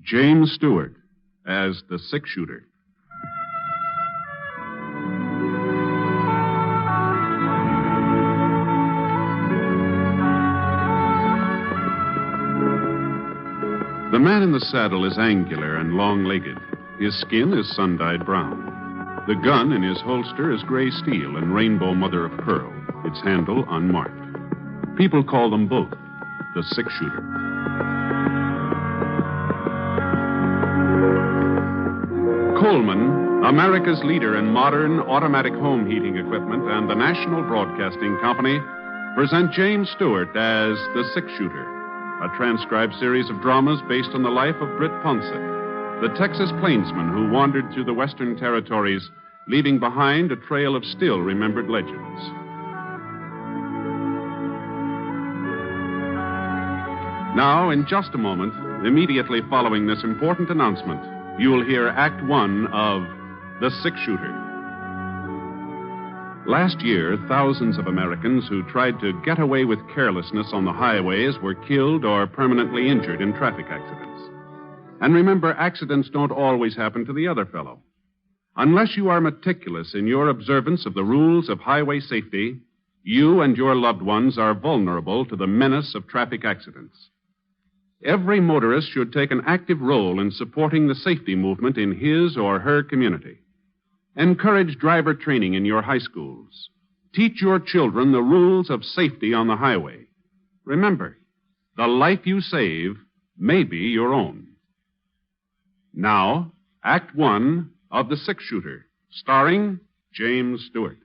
James Stewart as the six-shooter. The man in the saddle is angular and long-legged. His skin is sun-dyed brown. The gun in his holster is gray steel and rainbow mother of pearl, its handle unmarked. People call them both the six-shooter. Coleman, America's leader in modern automatic home heating equipment, and the National Broadcasting Company present James Stewart as the six-shooter, a transcribed series of dramas based on the life of Britt Ponset, the Texas plainsman who wandered through the Western Territories, leaving behind a trail of still-remembered legends. Now, in just a moment, immediately following this important announcement, you will hear Act One of The Six-Shooter. Last year, thousands of Americans who tried to get away with carelessness on the highways were killed or permanently injured in traffic accidents. And remember, accidents don't always happen to the other fellow. Unless you are meticulous in your observance of the rules of highway safety, you and your loved ones are vulnerable to the menace of traffic accidents. Every motorist should take an active role in supporting the safety movement in his or her community. Encourage driver training in your high schools. Teach your children the rules of safety on the highway. Remember, the life you save may be your own. Now, Act One of The Six-Shooter, starring James Stewart.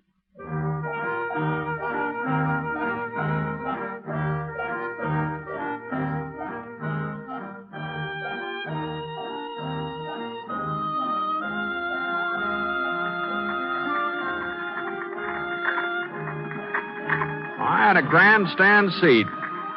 I had a grandstand seat,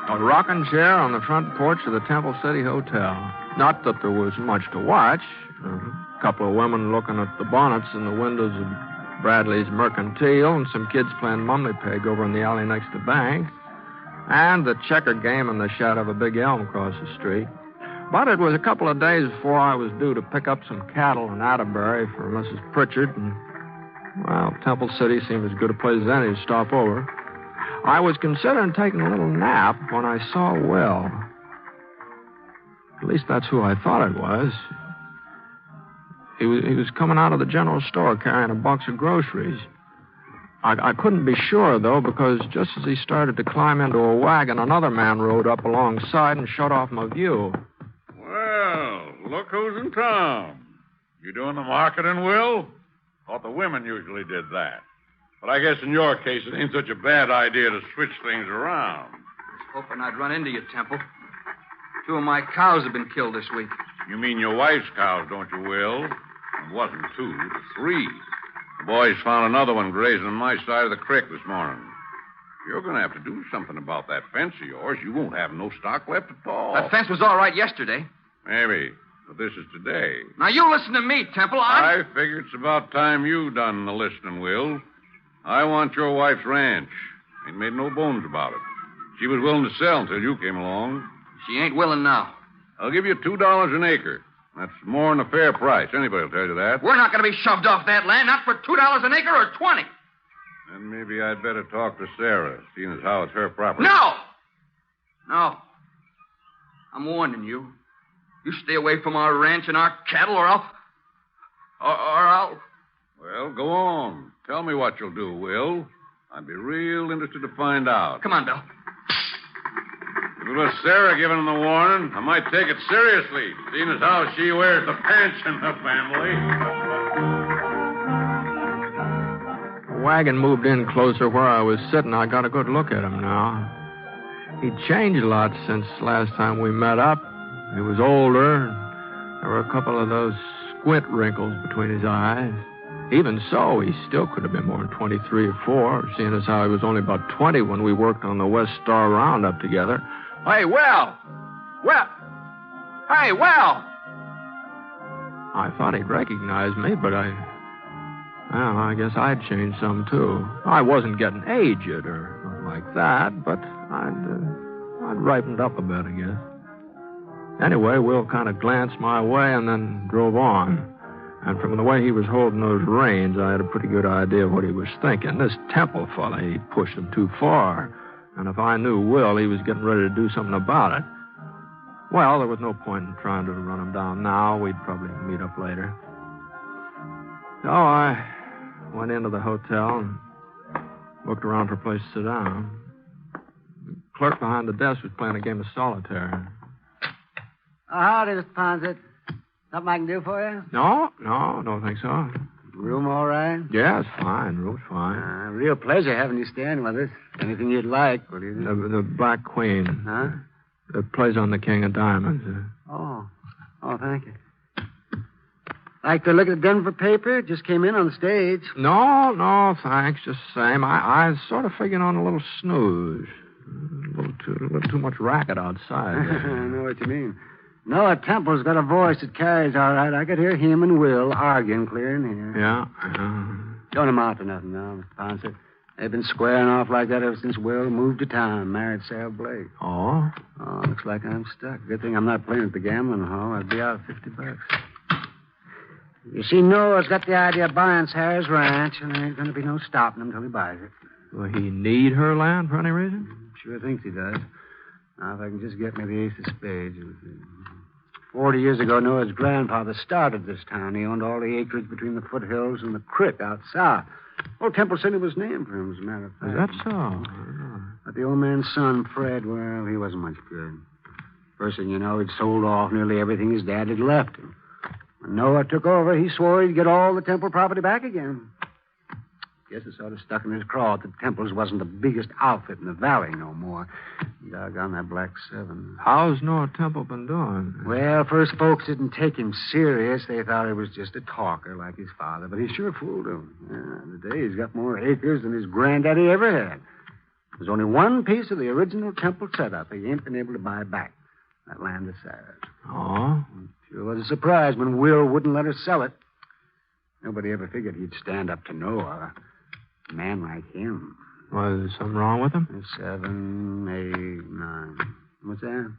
a rocking chair on the front porch of the Temple City Hotel. Not that there was much to watch. A couple of women looking at the bonnets in the windows of Bradley's Mercantile, and some kids playing mummy peg over in the alley next to the bank, and the checker game in the shadow of a big elm across the street. But it was a couple of days before I was due to pick up some cattle in Atterbury for Mrs. Pritchard, and, well, Temple City seemed as good a place as any to stop over. I was considering taking a little nap when I saw Will. At least that's who I thought it was. He was coming out of the general store carrying a box of groceries. I couldn't be sure, though, because just as he started to climb into a wagon, another man rode up alongside and shut off my view. Well, look who's in town. You doing the marketing, Will? Thought the women usually did that. But I guess in your case, it ain't such a bad idea to switch things around. I was hoping I'd run into you, Temple. 2 of my cows have been killed this week. You mean your wife's cows, don't you, Will? It wasn't 2, it was 3. The boys found another one grazing on my side of the creek this morning. You're going to have to do something about that fence of yours. You won't have no stock left at all. That fence was all right yesterday. Maybe, but this is today. Now, you listen to me, Temple. I figure it's about time you done the listening, Will. I want your wife's ranch. Ain't made no bones about it. She was willing to sell until you came along. She ain't willing now. I'll give you $2 an acre. That's more than a fair price. Anybody will tell you that. We're not going to be shoved off that land, not for $2 an acre or 20. Then maybe I'd better talk to Sarah, seeing as how it's her property. No. I'm warning you. You stay away from our ranch and our cattle, or I'll... Well, go on. Tell me what you'll do, Will. I'd be real interested to find out. Come on, Bill. If it was Sarah giving him the warning, I might take it seriously, seeing as how she wears the pants in the family. The wagon moved in closer where I was sitting. I got a good look at him now. He'd changed a lot since last time we met up. He was older. There were a couple of those squint wrinkles between his eyes. Even so, he still could have been more than 23 or 4, seeing as how he was only about 20 when we worked on the West Star Roundup together. Hey, Will! Hey, Will! I thought he'd recognize me, but I guess I'd changed some, too. I wasn't getting aged or like that, but I'd ripened up a bit, I guess. Anyway, Will kind of glanced my way and then drove on. And from the way he was holding those reins, I had a pretty good idea of what he was thinking. This Temple fella, he pushed him too far. And if I knew Will, he was getting ready to do something about it. Well, there was no point in trying to run him down now. We'd probably meet up later. So I went into the hotel and looked around for a place to sit down. The clerk behind the desk was playing a game of solitaire. Howdy, Mr. Ponset. Something I can do for you? No, don't think so. Room all right? Yeah, it's fine. Room's fine. Real pleasure having you staying with us. Anything you'd like, what do you think? The Black Queen. Huh? It plays on the King of Diamonds. Oh, thank you. Like to look at the Denver paper? Just came in on the stage. No, thanks. Just the same. I was sort of figuring on a little snooze. A little too much racket outside. I know what you mean. Noah Temple's got a voice that carries all right. I could hear him and Will arguing clear in here. Yeah. Don't amount to nothing now, Mr. Ponset. They've been squaring off like that ever since Will moved to town, married Sarah Blake. Oh? Oh, looks like I'm stuck. Good thing I'm not playing at the gambling hall. I'd be out $50. You see, Noah's got the idea of buying Sarah's ranch, and there ain't going to be no stopping him till he buys it. Will he need her land for any reason? Sure thinks he does. Now, if I can just get me the ace of spades. 40 years ago, Noah's grandfather started this town. He owned all the acreage between the foothills and the creek out south. Old Temple City was named for him, as a matter of fact. Is that so? But the old man's son, Fred, well, he wasn't much good. First thing you know, he'd sold off nearly everything his dad had left him. When Noah took over, he swore he'd get all the Temple property back again. Guess it sort of stuck in his craw that Temple's wasn't the biggest outfit in the valley no more. Doggone that Black Seven. How's Noah Temple been doing? Well, first folks didn't take him serious. They thought he was just a talker like his father, but he sure fooled them. Yeah, today he's got more acres than his granddaddy ever had. There's only one piece of the original Temple setup he ain't been able to buy back. That land of Sarah's. Oh? Sure was a surprise when Will wouldn't let her sell it. Nobody ever figured he'd stand up to Noah. A man like him. Was there something wrong with him? 7, 8, 9. What's that?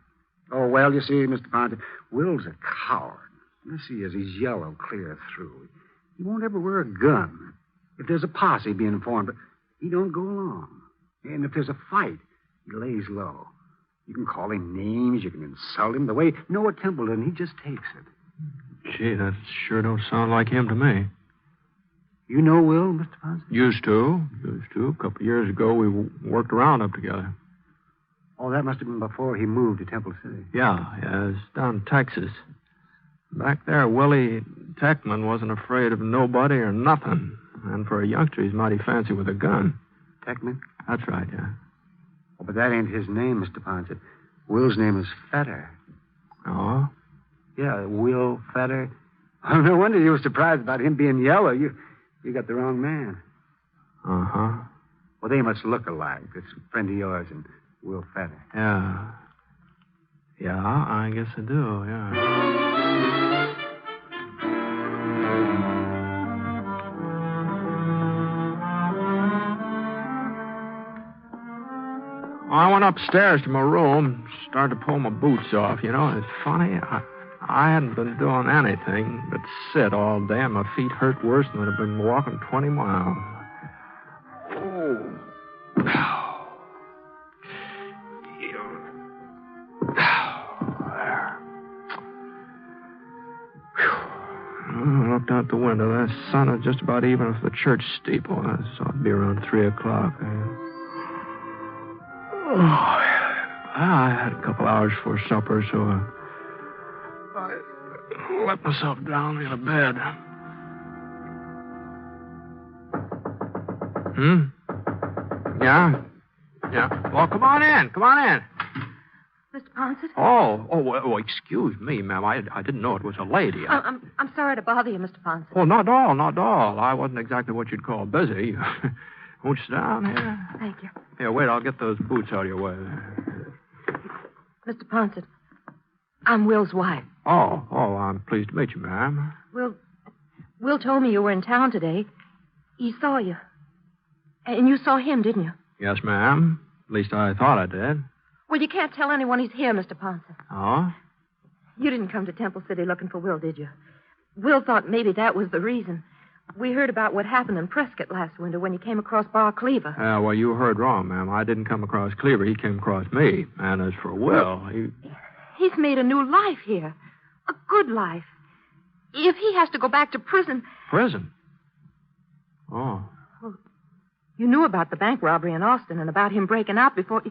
Oh, well, you see, Mr. Ponset, Will's a coward. You see, as he's yellow clear through. He won't ever wear a gun. If there's a posse being formed, but he don't go along. And if there's a fight, he lays low. You can call him names, you can insult him. The way Noah Temple did, he just takes it. Gee, that sure don't sound like him to me. You know Will, Mr. Ponset? Used to. A couple of years ago, we worked around up together. Oh, that must have been before he moved to Temple City. Yeah, it's down in Texas. Back there, Willie Techman wasn't afraid of nobody or nothing. And for a youngster, he's mighty fancy with a gun. Techman? That's right, yeah. Oh, but that ain't his name, Mr. Ponset. Will's name is Fetter. Oh? Yeah, Will Fetter. Oh, no wonder you were surprised about him being yellow. You got the wrong man. Uh-huh. Well, they must look alike. This friend of yours and Will Fetter. Yeah. Yeah, I guess I do, yeah. I went upstairs to my room, started to pull my boots off. You know, it's funny. I hadn't been doing anything but sit all day, and my feet hurt worse than I'd been walking 20 miles. Oh. There. I looked out the window. The sun was just about even with the church steeple. I saw it'd be around 3 o'clock. I had a couple hours for supper, so I let myself down in a bed. Yeah? Well, come on in. Mr. Ponset? Oh, excuse me, ma'am. I didn't know it was a lady. I'm sorry to bother you, Mr. Ponset. Oh, not at all. I wasn't exactly what you'd call busy. Won't you sit down here? Thank you. Here, wait, I'll get those boots out of your way. Mr. Ponset, I'm Will's wife. Oh, I'm pleased to meet you, ma'am. Will told me you were in town today. He saw you. And you saw him, didn't you? Yes, ma'am. At least I thought I did. Well, you can't tell anyone he's here, Mr. Ponset. Oh? You didn't come to Temple City looking for Will, did you? Will thought maybe that was the reason. We heard about what happened in Prescott last winter when you came across Bar Cleaver. Well, you heard wrong, ma'am. I didn't come across Cleaver. He came across me. And as for Will, He's made a new life here. A good life. If he has to go back to prison... Prison? Oh. Well, you knew about the bank robbery in Austin and about him breaking out before...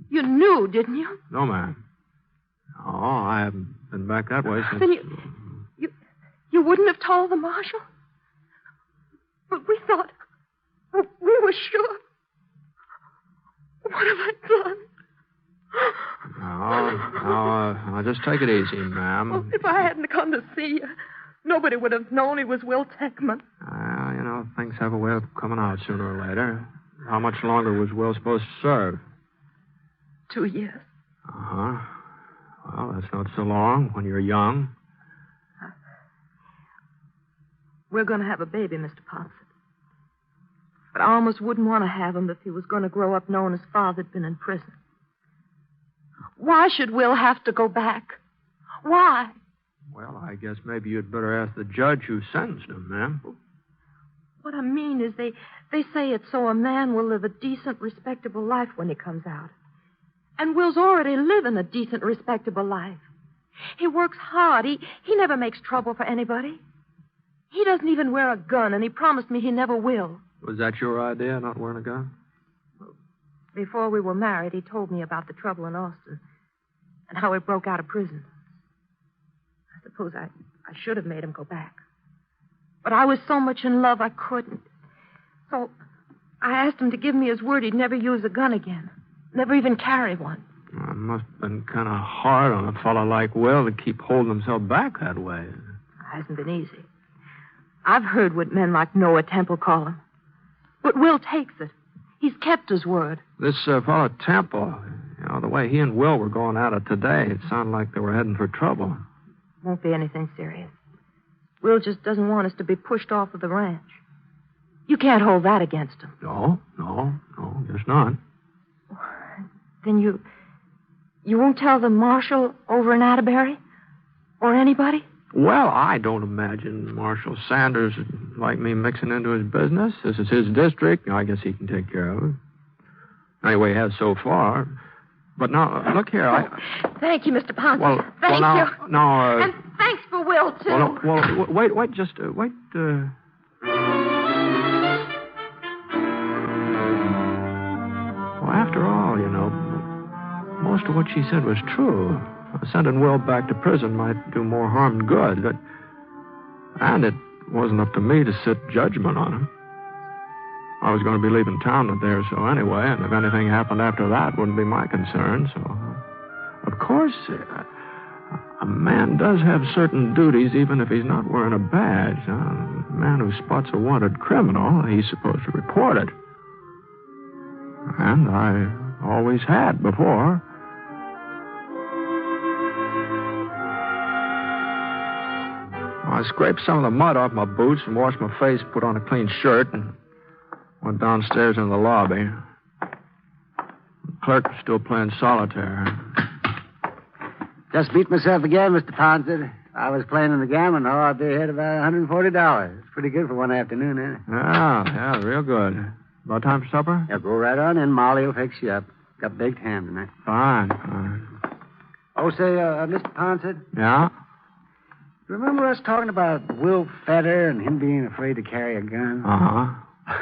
You knew, didn't you? No, ma'am. Oh, I haven't been back that way since... Then you wouldn't have told the marshal? But we thought... We were sure. What have I done? Now, just take it easy, ma'am. Well, if I hadn't come to see you, nobody would have known he was Will Techman. Things have a way of coming out sooner or later. How much longer was Will supposed to serve? 2 years. Uh-huh. Well, that's not so long when you're young. We're going to have a baby, Mr. Ponset. But I almost wouldn't want to have him if he was going to grow up knowing his father'd been in prison. Why should Will have to go back? Why? Well, I guess maybe you'd better ask the judge who sentenced him, ma'am. What I mean is they say it's so a man will live a decent, respectable life when he comes out. And Will's already living a decent, respectable life. He works hard. He never makes trouble for anybody. He doesn't even wear a gun, and he promised me he never will. Was that your idea, not wearing a gun? Before we were married, he told me about the trouble in Austin and how he broke out of prison. I suppose I should have made him go back. But I was so much in love I couldn't. So I asked him to give me his word he'd never use a gun again. Never even carry one. Well, it must have been kind of hard on a fellow like Will to keep holding himself back that way. It hasn't been easy. I've heard what men like Noah Temple call him. But Will takes it. He's kept his word. This fellow Temple, the way he and Will were going at it today, it sounded like they were heading for trouble. Won't be anything serious. Will just doesn't want us to be pushed off of the ranch. You can't hold that against him. No, guess not. Then you won't tell the marshal over in Atterbury? Or anybody? Well, I don't imagine Marshal Sanders would like me mixing into his business. This is his district. I guess he can take care of it. Anyway, he has so far. But now, look here, Thank you, Mr. Ponce. Well, Thank you. Now, and thanks for Will, too. Well, wait, just wait. Well, after all, most of what she said was true. Sending Will back to prison might do more harm than good. And it wasn't up to me to sit judgment on him. I was going to be leaving town a day or so anyway, and if anything happened after that, it wouldn't be my concern. So, of course, a man does have certain duties even if he's not wearing a badge. A man who spots a wanted criminal, he's supposed to report it. And I always had before. I scraped some of the mud off my boots and washed my face, put on a clean shirt, and went downstairs in the lobby. The clerk was still playing solitaire. Just beat myself again, Mr. Ponset. I was playing in the gambling hall. I'd be ahead about $140. It's pretty good for one afternoon, ain't it? Yeah, real good. About time for supper? Yeah, go right on in. Molly will fix you up. Got baked ham tonight. Fine. Oh, say, Mr. Ponset? Yeah? Remember us talking about Will Fetter and him being afraid to carry a gun? Uh-huh.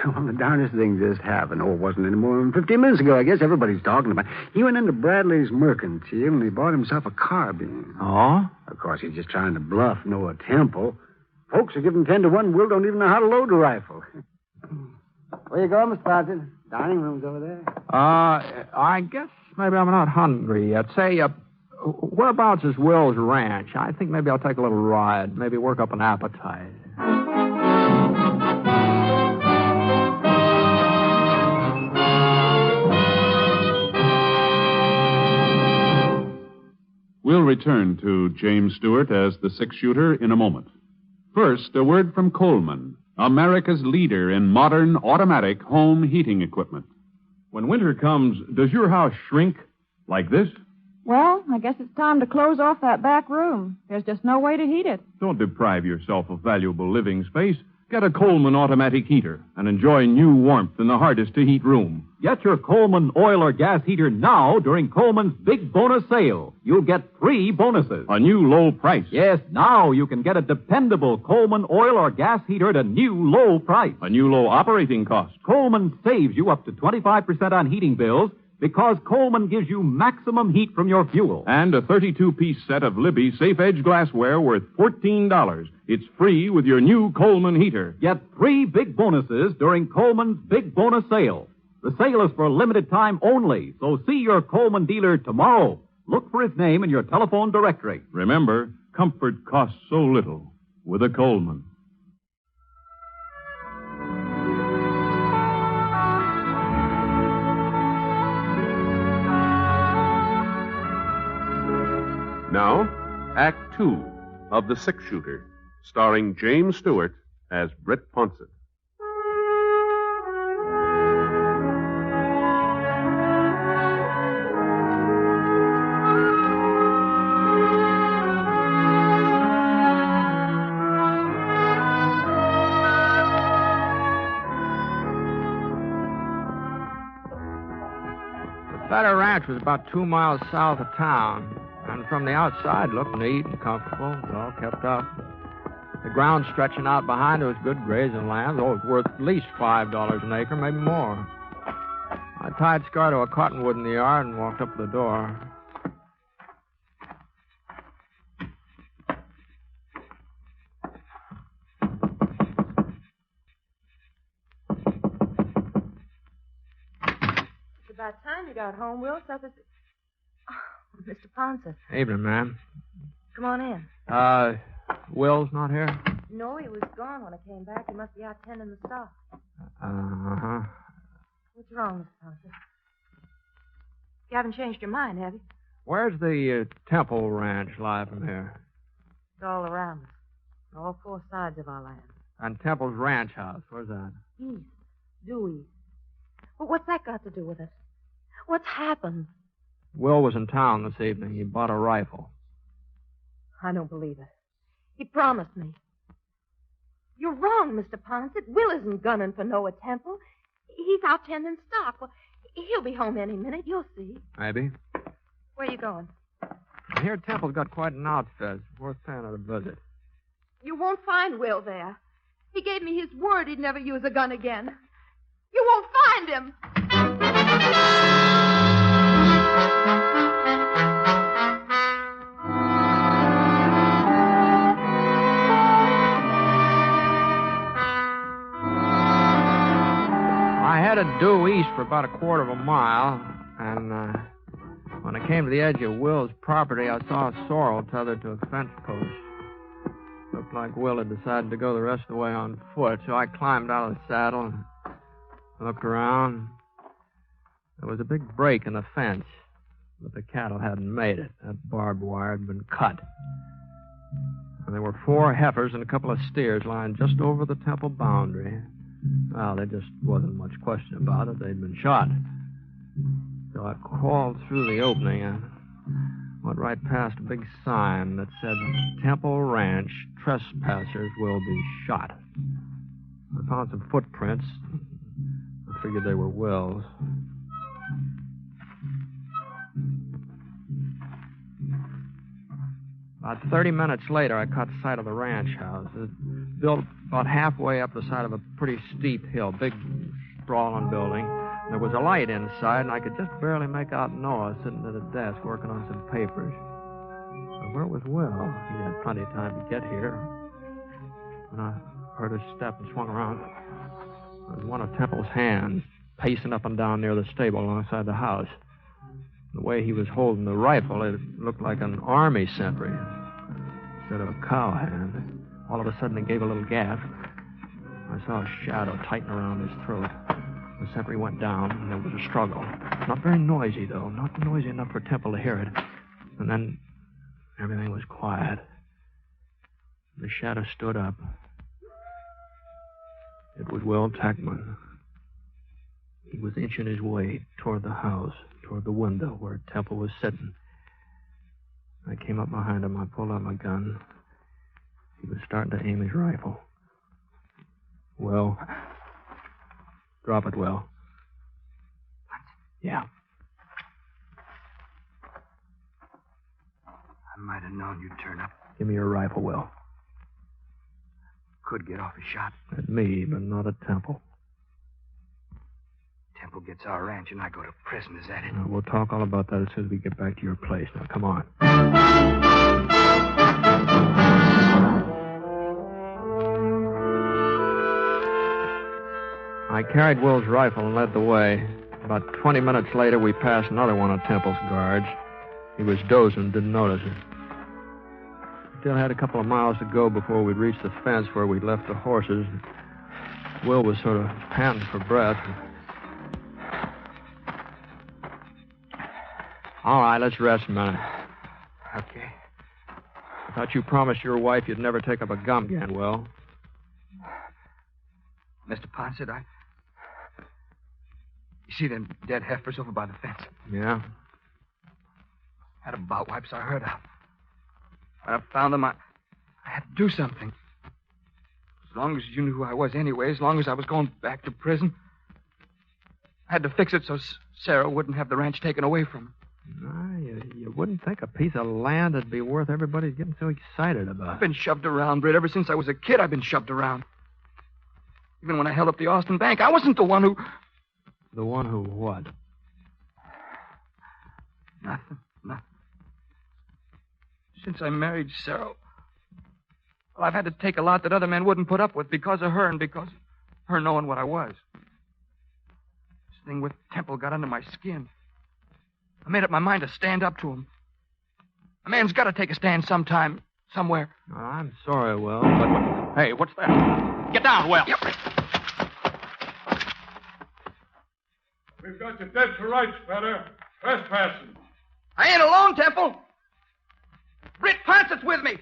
Well, the darndest thing just happened. Oh, it wasn't any more than 15 minutes ago. I guess everybody's talking about it. He went into Bradley's Mercantile and he bought himself a carbine. Oh? Of course, he's just trying to bluff Noah Temple. Folks are giving 10 to 1. Will don't even know how to load a rifle. Where you going, Mr. Ponset? Dining room's over there. I guess maybe I'm not hungry yet. Say, whereabouts is Will's ranch? I think maybe I'll take a little ride. Maybe work up an appetite. We'll return to James Stewart as the six-shooter in a moment. First, a word from Coleman, America's leader in modern automatic home heating equipment. When winter comes, does your house shrink like this? Well, I guess it's time to close off that back room. There's just no way to heat it. Don't deprive yourself of valuable living space. Get a Coleman automatic heater and enjoy new warmth in the hardest-to-heat room. Get your Coleman oil or gas heater now during Coleman's big bonus sale. You'll get 3 bonuses. A new low price. Yes, now you can get a dependable Coleman oil or gas heater at a new low price. A new low operating cost. Coleman saves you up to 25% on heating bills because Coleman gives you maximum heat from your fuel. And a 32-piece set of Libby Safe Edge glassware worth $14. It's free with your new Coleman heater. Get 3 big bonuses during Coleman's big bonus sale. The sale is for a limited time only, so see your Coleman dealer tomorrow. Look for his name in your telephone directory. Remember, comfort costs so little with a Coleman. Now, Act Two of The Six Shooter, starring James Stewart as Britt Ponsett. The Fetter Ranch was about 2 miles south of town. And from the outside, looked neat and comfortable. It was all kept up. The ground stretching out behind it was good grazing land. Oh, it was worth at least $5 an acre, maybe more. I tied Scar to a cottonwood in the yard and walked up to the door. It's about time you got home, Will. Supper's... Oh, Mr. Ponsett. Evening, ma'am. Come on in. Will's not here? No, he was gone when I came back. He must be out tending the stock. Uh-huh. What's wrong, Mr. Ponsett? You haven't changed your mind, have you? Where's the Temple Ranch lie from here? It's all around us. All 4 sides of our land. And Temple's ranch house, where's that? East. Due east. But what's that got to do with us? What's happened? Will was in town this evening. He bought a rifle. I don't believe it. He promised me. You're wrong, Mr. Ponsett. Will isn't gunning for Noah Temple. He's out tending stock. Well, he'll be home any minute. You'll see. Maybe. Where are you going? I hear Temple's got quite an outfit. Worth paying it a visit. You won't find Will there. He gave me his word he'd never use a gun again. You won't find him. I headed due east for about a quarter of a mile, and when I came to the edge of Will's property, I saw a sorrel tethered to a fence post. Looked like Will had decided to go the rest of the way on foot, so I climbed out of the saddle and looked around. There was a big break in the fence, but the cattle hadn't made it. That barbed wire had been cut. And there were 4 heifers and a couple of steers lying just over the Temple boundary. Well, there just wasn't much question about it. They'd been shot. So I crawled through the opening and went right past a big sign that said, Temple Ranch, trespassers will be shot. I found some footprints. I figured they were Will's. About 30 minutes later, I caught sight of the ranch house. It was built about halfway up the side of a pretty steep hill, big, sprawling building. There was a light inside, and I could just barely make out Noah sitting at a desk working on some papers. But where was Will? He had plenty of time to get here. When I heard his step and swung around, there was one of Temple's hands pacing up and down near the stable alongside the house. The way he was holding the rifle, it looked like an army sentry instead of a cowhand. All of a sudden, he gave a little gasp. I saw a shadow tighten around his throat. The sentry went down, and there was a struggle. Not very noisy, though. Not noisy enough for Temple to hear it. And then everything was quiet. The shadow stood up. It was Will Tackman. He was inching his way toward the house, toward the window where Temple was sitting. I came up behind him. I pulled out my gun. He was starting to aim his rifle. Will. Drop it, Will. Yeah. I might have known you'd turn up. Give me your rifle, Will. Could get off a shot. At me, but not at Temple. Temple gets our ranch and I go to prison, is that it? Now, we'll talk all about that as soon as we get back to your place. Now, come on. I carried Will's rifle and led the way. About 20 minutes later, we passed another one of Temple's guards. He was dozing, didn't notice it. Still had a couple of miles to go before we'd reach the fence where we'd left the horses. Will was sort of panting for breath. All right, let's rest a minute. Okay. I thought you promised your wife you'd never take up a gum again, Will. Mr. Ponce, you see them dead heifers over by the fence? Yeah? Had about wipes I heard of. When I found them, I had to do something. As long as you knew who I was anyway, as long as I was going back to prison, I had to fix it so Sarah wouldn't have the ranch taken away from her. No, you wouldn't think a piece of land would be worth everybody getting so excited about. I've been shoved around, Britt. Ever since I was a kid, I've been shoved around. Even when I held up the Austin Bank, I wasn't the one who... The one who what? Nothing. Since I married Sarah, well, I've had to take a lot that other men wouldn't put up with because of her and because of her knowing what I was. This thing with Temple got under my skin. I made up my mind to stand up to him. A man's got to take a stand sometime, somewhere. Oh, I'm sorry, Will, but... Hey, what's that? Get down, Will. Yep. We've got you dead to rights, fella. Trespassing. I ain't alone, Temple. Britt Ponce's with me.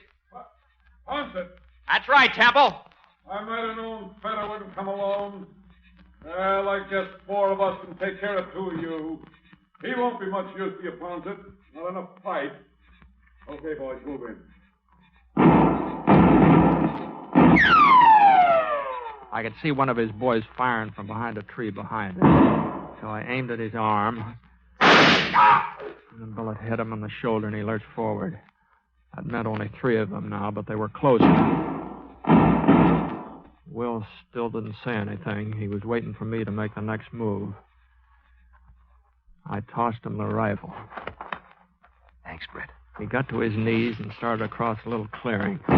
Ponce? That's right, Temple. I might have known fella wouldn't come alone. Well, I guess 4 of us can take care of 2 of you. He won't be much use to you, Ponce. Not enough fight. Okay, boys, move in. I could see one of his boys firing from behind a tree behind him. So I aimed at his arm. And the bullet hit him on the shoulder, and he lurched forward. That meant only 3 of them now, but they were closer. Will still didn't say anything. He was waiting for me to make the next move. I tossed him the rifle. Thanks, Britt. He got to his knees and started across a little clearing. He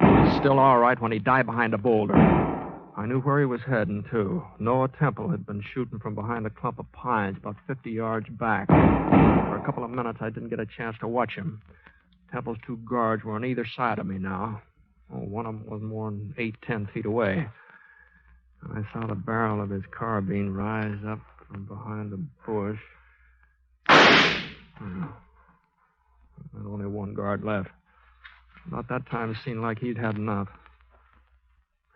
was still all right when he died behind a boulder. I knew where he was heading, too. Noah Temple had been shooting from behind a clump of pines about 50 yards back. For a couple of minutes, I didn't get a chance to watch him. Temple's 2 guards were on either side of me now. Oh, one of them was more than 8-10 feet away. I saw the barrel of his carbine rise up from behind the bush. There's only 1 guard left. About that time, it seemed like he'd had enough.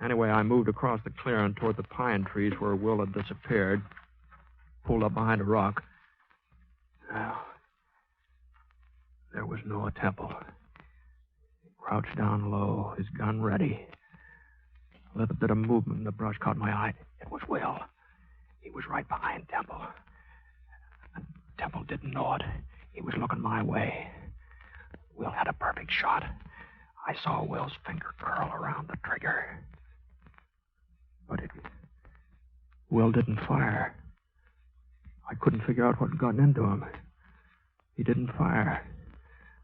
Anyway, I moved across the clearing toward the pine trees where Will had disappeared. Pulled up behind a rock. Now, there was Noah Temple. He crouched down low, his gun ready. A little bit of movement in the brush caught my eye. It was Will. He was right behind Temple. And Temple didn't know it. He was looking my way. Will had a perfect shot. I saw Will's finger curl around the trigger. But Will didn't fire. I couldn't figure out what had gotten into him. He didn't fire.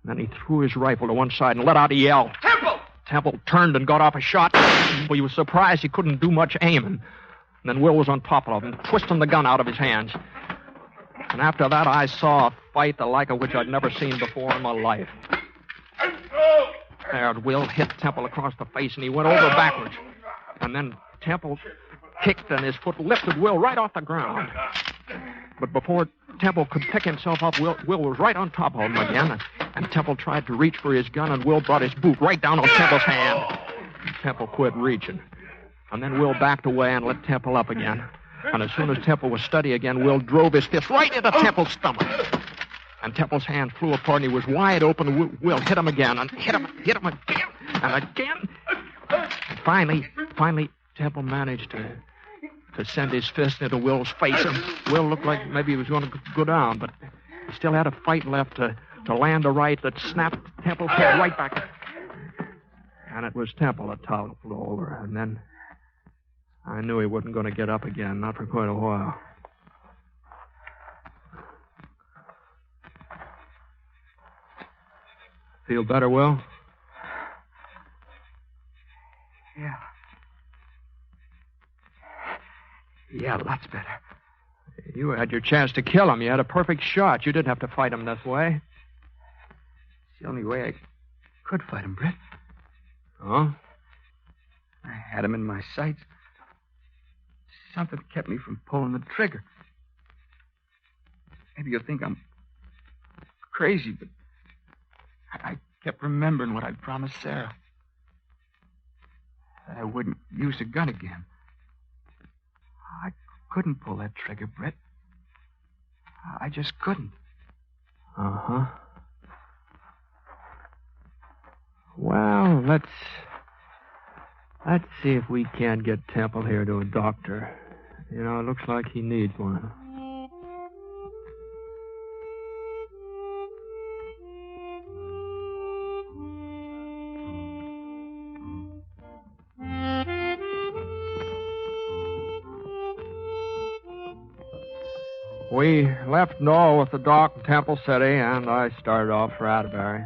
And then he threw his rifle to one side and let out a yell. Temple! Temple turned and got off a shot. Well, he was surprised he couldn't do much aiming. And then Will was on top of him, twisting the gun out of his hands. And after that, I saw a fight the like of which I'd never seen before in my life. There, Will hit Temple across the face, and he went over backwards. And then Temple kicked, and his foot lifted Will right off the ground. But before Temple could pick himself up, Will was right on top of him again. And Temple tried to reach for his gun, and Will brought his boot right down on Temple's hand. Temple quit reaching. And then Will backed away and let Temple up again. And as soon as Temple was steady again, Will drove his fist right into Temple's stomach. And Temple's hand flew apart, and he was wide open. Will hit him again, and hit him again, and again. And finally, Temple managed to send his fist into Will's face, and Will looked like maybe he was going to go down, but he still had a fight left to land a right that snapped Temple's head right back. And it was Temple that toppled over, and then I knew he wasn't going to get up again, not for quite a while. Feel better, Will? Yeah, lots better. You had your chance to kill him. You had a perfect shot. You didn't have to fight him this way. It's the only way I could fight him, Brett. Huh? I had him in my sights. Something kept me from pulling the trigger. Maybe you'll think I'm crazy, but I kept remembering what I'd promised Sarah. I wouldn't use a gun again. I couldn't pull that trigger, Brett. I just couldn't. Uh-huh. Well, let's see if we can't get Temple here to a doctor. You know, it looks like he needs one. We left Noel with the doc in Temple City, and I started off for Atterbury.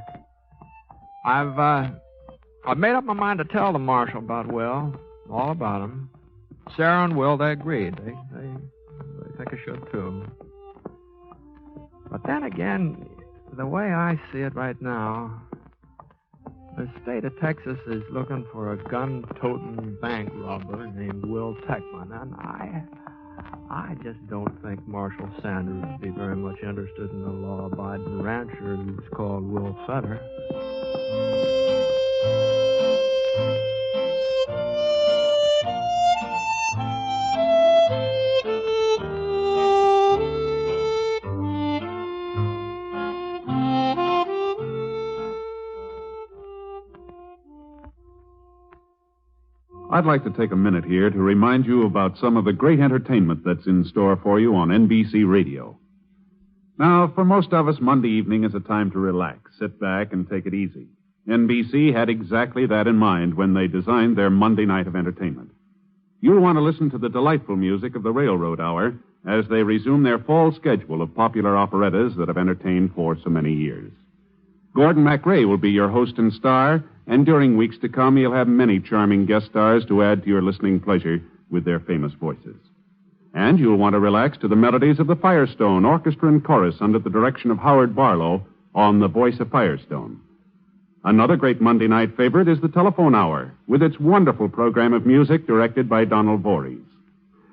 I've made up my mind to tell the marshal about Will, all about him. Sarah and Will, they agreed. They think I should, too. But then again, the way I see it right now, the state of Texas is looking for a gun-toting bank robber named Will Techman, and I just don't think Marshal Sanders would be very much interested in a law-abiding rancher who's called Will Fetter. I'd like to take a minute here to remind you about some of the great entertainment that's in store for you on NBC Radio. Now, for most of us, Monday evening is a time to relax, sit back, and take it easy. NBC had exactly that in mind when they designed their Monday night of entertainment. You'll want to listen to the delightful music of the Railroad Hour as they resume their fall schedule of popular operettas that have entertained for so many years. Gordon MacRae will be your host and star, and during weeks to come, he'll have many charming guest stars to add to your listening pleasure with their famous voices. And you'll want to relax to the melodies of the Firestone Orchestra and Chorus under the direction of Howard Barlow on The Voice of Firestone. Another great Monday night favorite is the Telephone Hour, with its wonderful program of music directed by Donald Voorhees.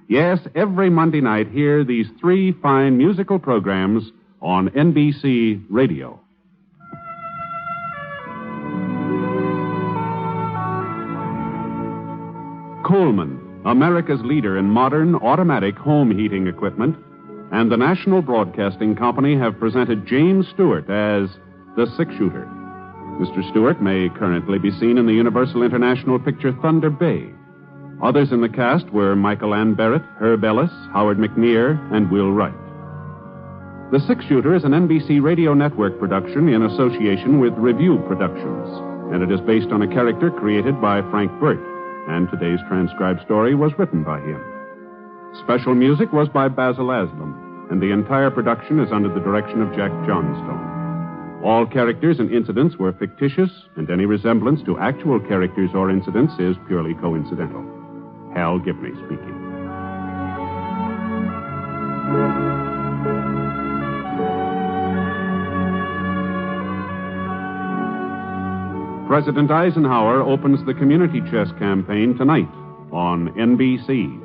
Yes, every Monday night, hear these three fine musical programs on NBC Radio. Coleman, America's leader in modern automatic home heating equipment, and the National Broadcasting Company have presented James Stewart as the Six-Shooter. Mr. Stewart may currently be seen in the Universal International picture Thunder Bay. Others in the cast were Michael Ann Barrett, Herb Ellis, Howard McNear, and Will Wright. The Six-Shooter is an NBC Radio Network production in association with Review Productions, and it is based on a character created by Frank Burt. And today's transcribed story was written by him. Special music was by Basil Aslam, and the entire production is under the direction of Jack Johnstone. All characters and incidents were fictitious, and any resemblance to actual characters or incidents is purely coincidental. Hal Gibney speaking. President Eisenhower opens the community chess campaign tonight on NBC.